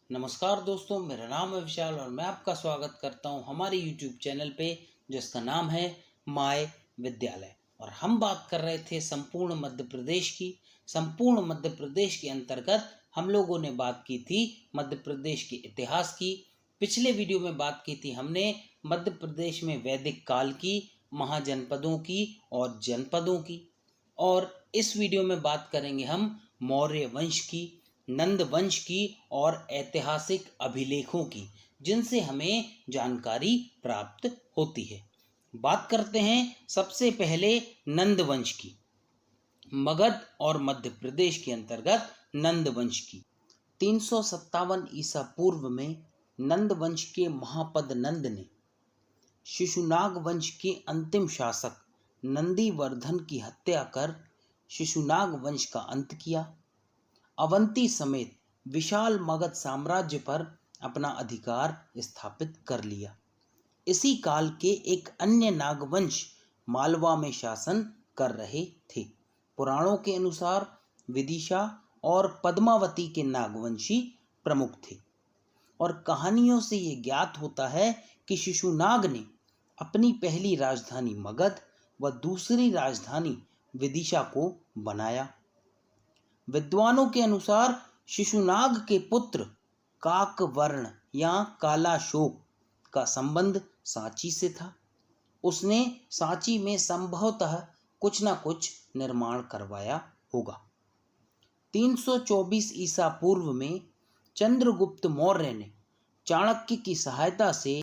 नमस्कार दोस्तों, मेरा नाम है विशाल और मैं आपका स्वागत करता हूं हमारे YouTube चैनल पे जिसका नाम है माय विद्यालय। और हम बात कर रहे थे संपूर्ण मध्य प्रदेश की। संपूर्ण मध्य प्रदेश के अंतर्गत हम लोगों ने बात की थी मध्य प्रदेश के इतिहास की। पिछले वीडियो में बात की थी हमने मध्य प्रदेश में वैदिक काल की, महाजनपदों की और जनपदों की। और इस वीडियो में बात करेंगे हम मौर्य वंश की, नंद वंश की और ऐतिहासिक अभिलेखों की, जिनसे हमें जानकारी प्राप्त होती है। बात करते हैं सबसे पहले नंद वंश की, मगध और मध्य प्रदेश के अंतर्गत नंद वंश की। 357 ईसा पूर्व में नंद वंश के महापद नंद ने शिशुनाग वंश के अंतिम शासक नंदीवर्धन की हत्या कर शिशुनाग वंश का अंत किया। अवंती समेत विशाल मगध साम्राज्य पर अपना अधिकार स्थापित कर लिया। इसी काल के एक अन्य नागवंश मालवा में शासन कर रहे थे। पुराणों के अनुसार विदिशा और पद्मावती के नागवंशी प्रमुख थे और कहानियों से ये ज्ञात होता है कि शिशुनाग ने अपनी पहली राजधानी मगध व दूसरी राजधानी विदिशा को बनाया। विद्वानों के अनुसार शिशुनाग के पुत्र काकवर्ण या कालाशोक का संबंध सांची से था। उसने सांची में संभवतः कुछ न कुछ निर्माण करवाया होगा। 324 ईसा पूर्व में चंद्रगुप्त मौर्य ने चाणक्य की सहायता से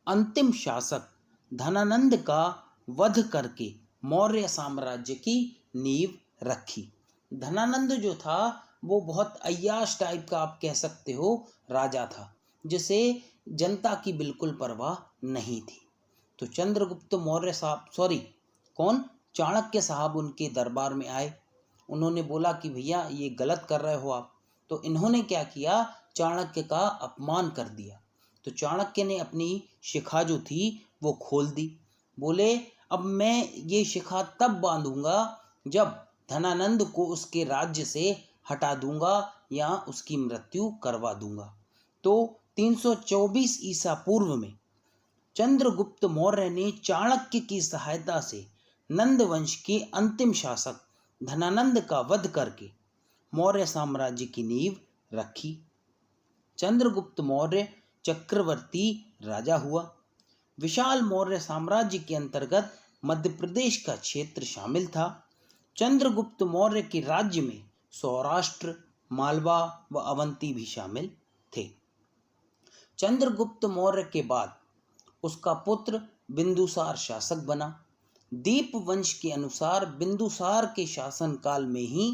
अंतिम शासक धनानंद का वध करके मौर्य साम्राज्य की नींव रखी। धनानंद जो था वो बहुत अय्याश टाइप का आप कह सकते हो राजा था, जिसे जनता की बिल्कुल परवाह नहीं थी। तो चंद्रगुप्त मौर्य साहब चाणक्य साहब उनके दरबार में आए। उन्होंने बोला कि भैया ये गलत कर रहे हो आप। तो इन्होंने क्या किया, चाणक्य का अपमान कर दिया। तो चाणक्य ने अपनी शिखा जो थी वो खोल दी। बोले अब मैं ये शिखा तब बांधूंगा जब धनानंद को उसके राज्य से हटा दूंगा या उसकी मृत्यु करवा दूंगा। तो 324 ईसा पूर्व में चंद्रगुप्त मौर्य ने चाणक्य की सहायता से नंद वंश के अंतिम शासक धनानंद का वध करके मौर्य साम्राज्य की नींव रखी। चंद्रगुप्त मौर्य चक्रवर्ती राजा हुआ। विशाल मौर्य साम्राज्य के अंतर्गत मध्य प्रदेश का क्षेत्र शामिल था। चंद्रगुप्त मौर्य के राज्य में सौराष्ट्र, मालवा व अवंती भी शामिल थे। चंद्रगुप्त मौर्य के बाद उसका पुत्र बिंदुसार शासक बना। दीप वंश के अनुसार बिंदुसार के शासनकाल में ही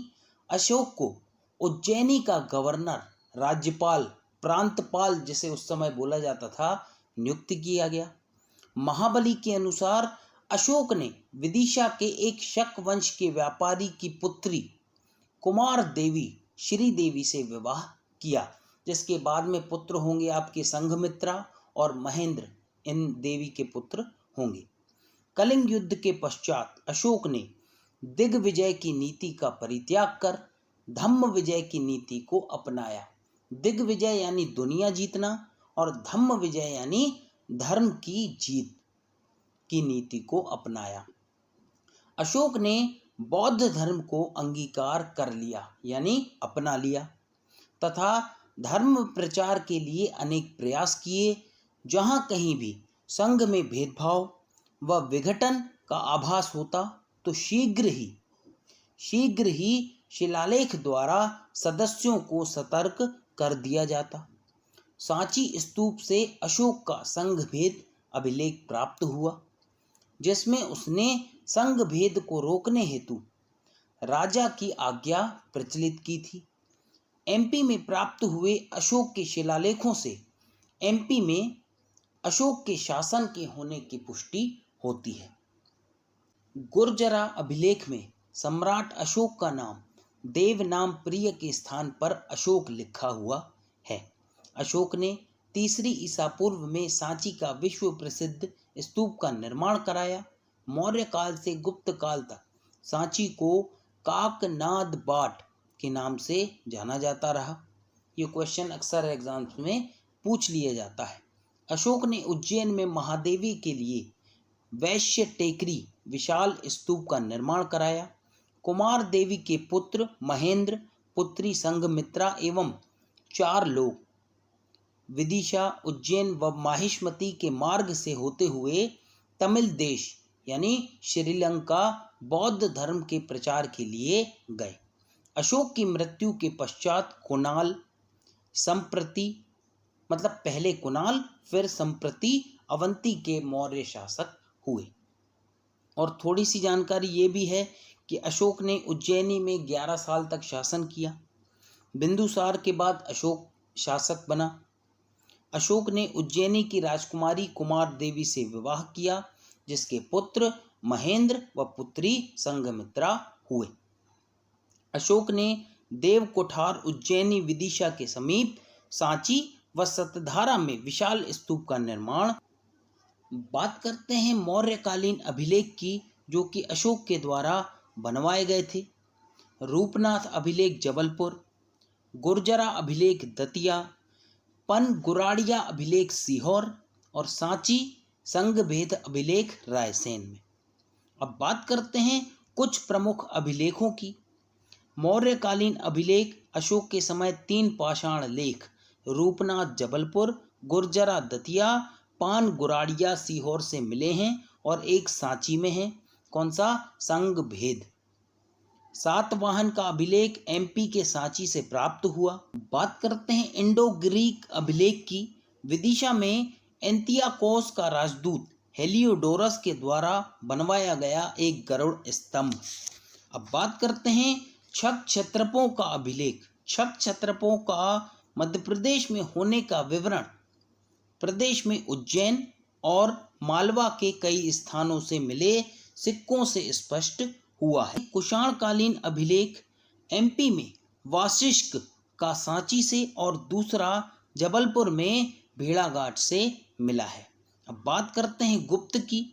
अशोक को उज्जैनी का गवर्नर, राज्यपाल, प्रांतपाल जिसे उस समय बोला जाता था, नियुक्त किया गया। महाबली के अनुसार अशोक ने विदिशा के एक शक वंश के व्यापारी की पुत्री कुमार देवी श्रीदेवी से विवाह किया, जिसके बाद में पुत्र होंगे आपके संघमित्रा और महेंद्र, इन देवी के पुत्र होंगे। कलिंग युद्ध के पश्चात अशोक ने दिग्विजय की नीति का परित्याग कर धम्म विजय की नीति को अपनाया। दिग्विजय यानी दुनिया जीतना और धम्म विजय यानी धर्म की जीत की नीति को अपनाया। अशोक ने बौद्ध धर्म को अंगीकार कर लिया यानी अपना लिया तथा धर्म प्रचार के लिए अनेक प्रयास किए। जहां कहीं भी संघ में भेदभाव व विघटन का आभास होता तो शीघ्र ही शिलालेख द्वारा सदस्यों को सतर्क कर दिया जाता। सांची स्तूप से अशोक का संघ भेद अभिलेख प्राप्त हुआ, जिसमें उसने संघ भेद को रोकने हेतु राजा की आज्ञा प्रचलित की थी। एमपी में प्राप्त हुए अशोक के शिलालेखों से एमपी में अशोक के शासन के होने की पुष्टि होती है। गुर्जरा अभिलेख में सम्राट अशोक का नाम देव नाम प्रिय के स्थान पर अशोक लिखा हुआ है। अशोक ने 3 ईसा पूर्व में सांची का विश्व प्रसिद्ध स्तूप का निर्माण कराया। मौर्य काल से गुप्त काल तक सांची को काकनाद बाट के नाम से जाना जाता रहा। ये क्वेश्चन अक्सर एग्जाम्स में पूछ लिया जाता है। अशोक ने उज्जैन में महादेवी के लिए वैश्य टेकरी विशाल स्तूप का निर्माण कराया। कुमार देवी के पुत्र महेंद्र, पुत्री संघमित्रा एवं 4 लोग विदिशा, उज्जैन व माहिष्मती के मार्ग से होते हुए तमिल देश यानी श्रीलंका बौद्ध धर्म के प्रचार के लिए गए। अशोक की मृत्यु के पश्चात कुणाल संप्रति, मतलब पहले कुणाल फिर संप्रति अवंती के मौर्य शासक हुए। और थोड़ी सी जानकारी ये भी है कि अशोक ने उज्जैनी में 11 साल तक शासन किया। बिंदुसार के बाद अशोक शासक बना। अशोक ने उज्जैनी की राजकुमारी कुमार देवी से विवाह किया, जिसके पुत्र महेंद्र व पुत्री संघमित्रा हुए। अशोक ने देवकुठार, उज्जैनी, विदिशा के समीप सांची व सतधारा में विशाल स्तूप का निर्माण। बात करते हैं मौर्यकालीन अभिलेख की, जो कि अशोक के द्वारा बनवाए गए थे। रूपनाथ अभिलेख जबलपुर, गुर्जरा अभिलेख दतिया, पनगुराड़िया अभिलेख सीहोर और सांची संघभेद अभिलेख रायसेन में। अब बात करते हैं कुछ प्रमुख अभिलेखों की। मौर्यकालीन अभिलेख अशोक के समय 3 पाषाण लेख रूपनाथ जबलपुर, गुर्जरा दतिया, पानगुराड़िया सीहोर से मिले हैं और एक सांची में है। कौन सा? संघभेद। सातवाहन का अभिलेख एमपी के सांची से प्राप्त हुआ। बात करते हैं इंडो ग्रीक अभिलेख की। विदिशा में एंतियाकोस का राजदूत हेलियोडोरस के द्वारा बनवाया गया एक गरुड़ स्तंभ। अब बात करते हैं छक क्षत्रपों का अभिलेख। छक क्षत्रपों का मध्य प्रदेश में होने का विवरण प्रदेश में उज्जैन और मालवा के कई स्थानों से मिले सिक्कों से स्पष्ट हुआ है। कुषाणकालीन अभिलेख एमपी में वाशिष्क का सांची से और दूसरा जबलपुर में भेड़ाघाट से मिला है। अब बात करते हैं गुप्त की।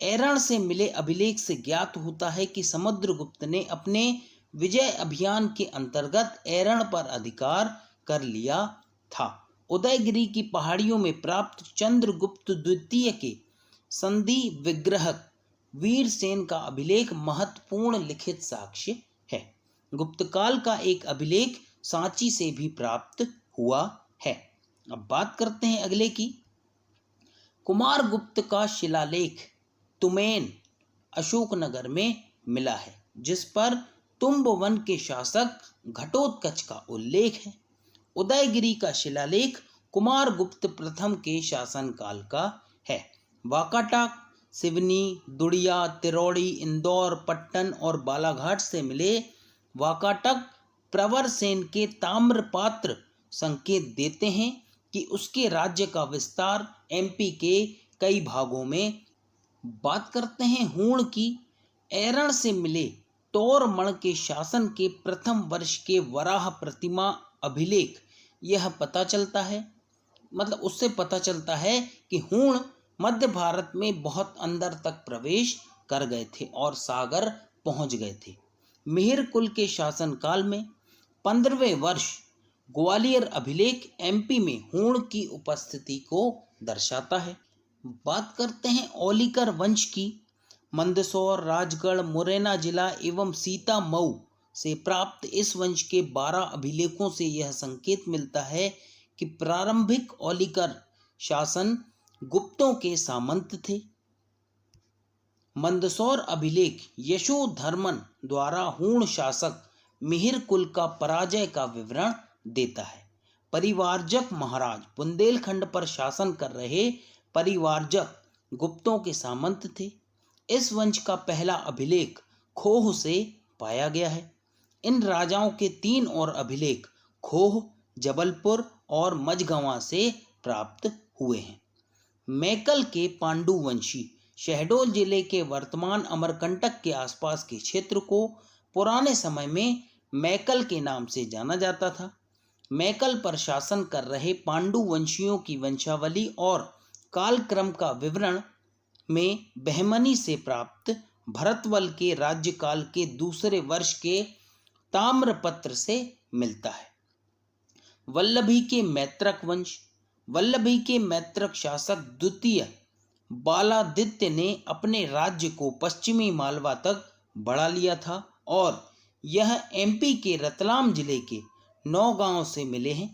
ऐरण से मिले अभिलेख से ज्ञात होता है कि समुद्रगुप्त ने अपने विजय अभियान के अंतर्गत ऐरण पर अधिकार कर लिया था। उदयगिरी की पहाड़ियों में प्राप्त चंद्रगुप्त द्वितीय के संधि विग्रहक वीरसेन का अभिलेख महत्वपूर्ण लिखित साक्ष्य है। गुप्तकाल का एक अभिलेख सांची से भी प्राप्त हुआ है। अब बात करते हैं अगले की। कुमारगुप्त का शिलालेख तुमैन अशोकनगर में मिला है, जिस पर तुम्बवन के शासक घटोत्कच का उल्लेख है। उदयगिरी का शिलालेख कुमारगुप्त प्रथम के शासनकाल का है। वाकाटक, सिवनी, दुड़िया, तिरौड़ी, इंदौर, पट्टन और बालाघाट से मिले वाकाटक प्रवरसेन के ताम्रपात्र संकेत देते हैं कि उसके राज्य का विस्तार एमपी के कई भागों में। बात करते हैं हूण की। ऐरण से मिले तोरमण के शासन के प्रथम वर्ष के वराह प्रतिमा अभिलेख यह पता चलता है, मतलब उससे पता चलता है कि हूण मध्य भारत में बहुत अंदर तक प्रवेश कर गए थे और सागर पहुंच गए थे। मिहिर कुल के शासनकाल में 15वें वर्ष ग्वालियर अभिलेख एमपी में हूण की उपस्थिति को दर्शाता है। बात करते हैं औलिकर वंश की। मंदसौर, राजगढ़, मुरैना जिला एवं सीतामऊ से प्राप्त इस वंश के 12 अभिलेखों से यह संकेत मिलता है कि प्रारंभिक औलिकर शासन गुप्तों के सामंत थे। मंदसौर अभिलेख यशोधर्मन द्वारा हूण शासक मिहिर कुल का पराजय का विवरण देता है। परिवारजक महाराज बुंदेलखंड पर शासन कर रहे परिवारजक गुप्तों के सामंत थे। इस वंश का पहला अभिलेख खोह से पाया गया है। इन राजाओं के 3 और अभिलेख खोह, जबलपुर और मझगवां से प्राप्त हुए हैं। मैकल के पांडुवंशी शहडोल जिले के वर्तमान अमरकंटक के आसपास के क्षेत्र को पुराने समय में मैकल के नाम से जाना जाता था। मैकल पर शासन कर रहे पांडुवंशियों की वंशावली और कालक्रम का विवरण में बहमनी से प्राप्त भरतवल के राज्यकाल के दूसरे वर्ष के ताम्रपत्र से मिलता है। वल्लभी के मैत्रक वंश। वल्लभी के मैत्रक शासक द्वितीय बालादित्य ने अपने राज्य को पश्चिमी मालवा तक बढ़ा लिया था और यह एमपी के रतलाम जिले के नौगांव से मिले हैं।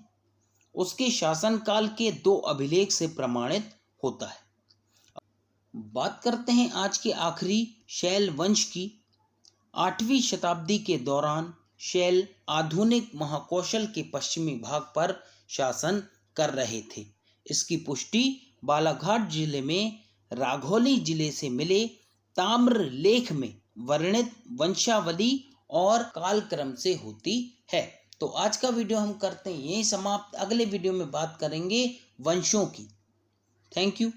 उसके शासनकाल के 2 अभिलेख से प्रमाणित होता है। बात करते हैं आज के आखिरी शैल वंश की। 8वीं शताब्दी के दौरान शैल आधुनिक महाकौशल के पश्चिमी भाग पर शासन कर रहे थे। इसकी पुष्टि बालाघाट जिले में राघौली जिले से मिले ताम्र लेख में वर्णित वंशावली और कालक्रम से होती है। तो आज का वीडियो हम करते हैं यही समाप्त। अगले वीडियो में बात करेंगे वंशों की। Thank you.